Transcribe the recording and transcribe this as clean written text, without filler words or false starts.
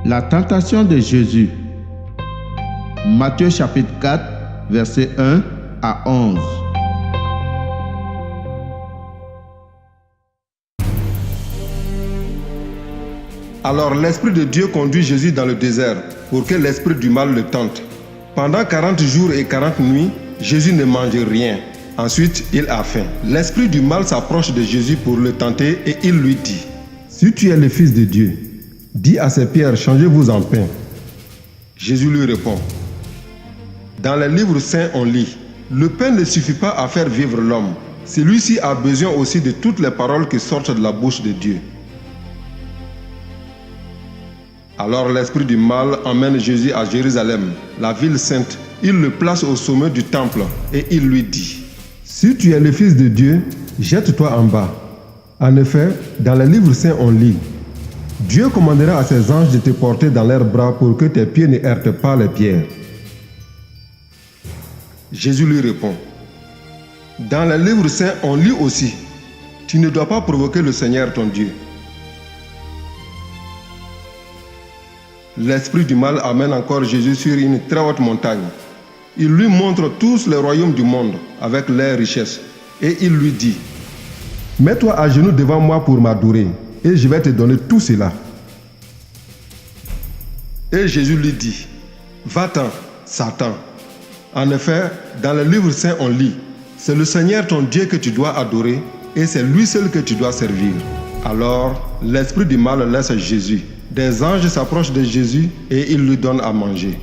La tentation de Jésus. Matthieu chapitre 4, versets 1 à 11. Alors l'Esprit de Dieu conduit Jésus dans le désert pour que l'esprit du mal le tente. Pendant 40 jours et 40 nuits, Jésus ne mangeait rien. Ensuite, il a faim. L'esprit du mal s'approche de Jésus pour le tenter et il lui dit: Si tu es le Fils de Dieu, dis à ces pierres, changez-vous en pain. Jésus lui répond: Dans les livres saints on lit, le pain ne suffit pas à faire vivre l'homme. Celui-ci a besoin aussi de toutes les paroles qui sortent de la bouche de Dieu. Alors l'esprit du mal emmène Jésus à Jérusalem, la ville sainte. Il le place au sommet du temple et il lui dit: Si tu es le Fils de Dieu, jette-toi en bas. En effet, dans les livres saints on lit, Dieu commandera à ses anges de te porter dans leurs bras pour que tes pieds ne heurtent pas les pierres. Jésus lui répond: Dans les livres saints on lit aussi, tu ne dois pas provoquer le Seigneur ton Dieu. L'esprit du mal amène encore Jésus sur une très haute montagne. Il lui montre tous les royaumes du monde avec leurs richesses. Et il lui dit: Mets-toi à genoux devant moi pour m'adorer, et je vais te donner tout cela. Et Jésus lui dit: Va-t'en, Satan. En effet, dans le livre saint on lit, c'est le Seigneur ton Dieu que tu dois adorer, et c'est lui seul que tu dois servir. Alors, l'esprit du mal laisse Jésus. Des anges s'approchent de Jésus et ils lui donnent à manger.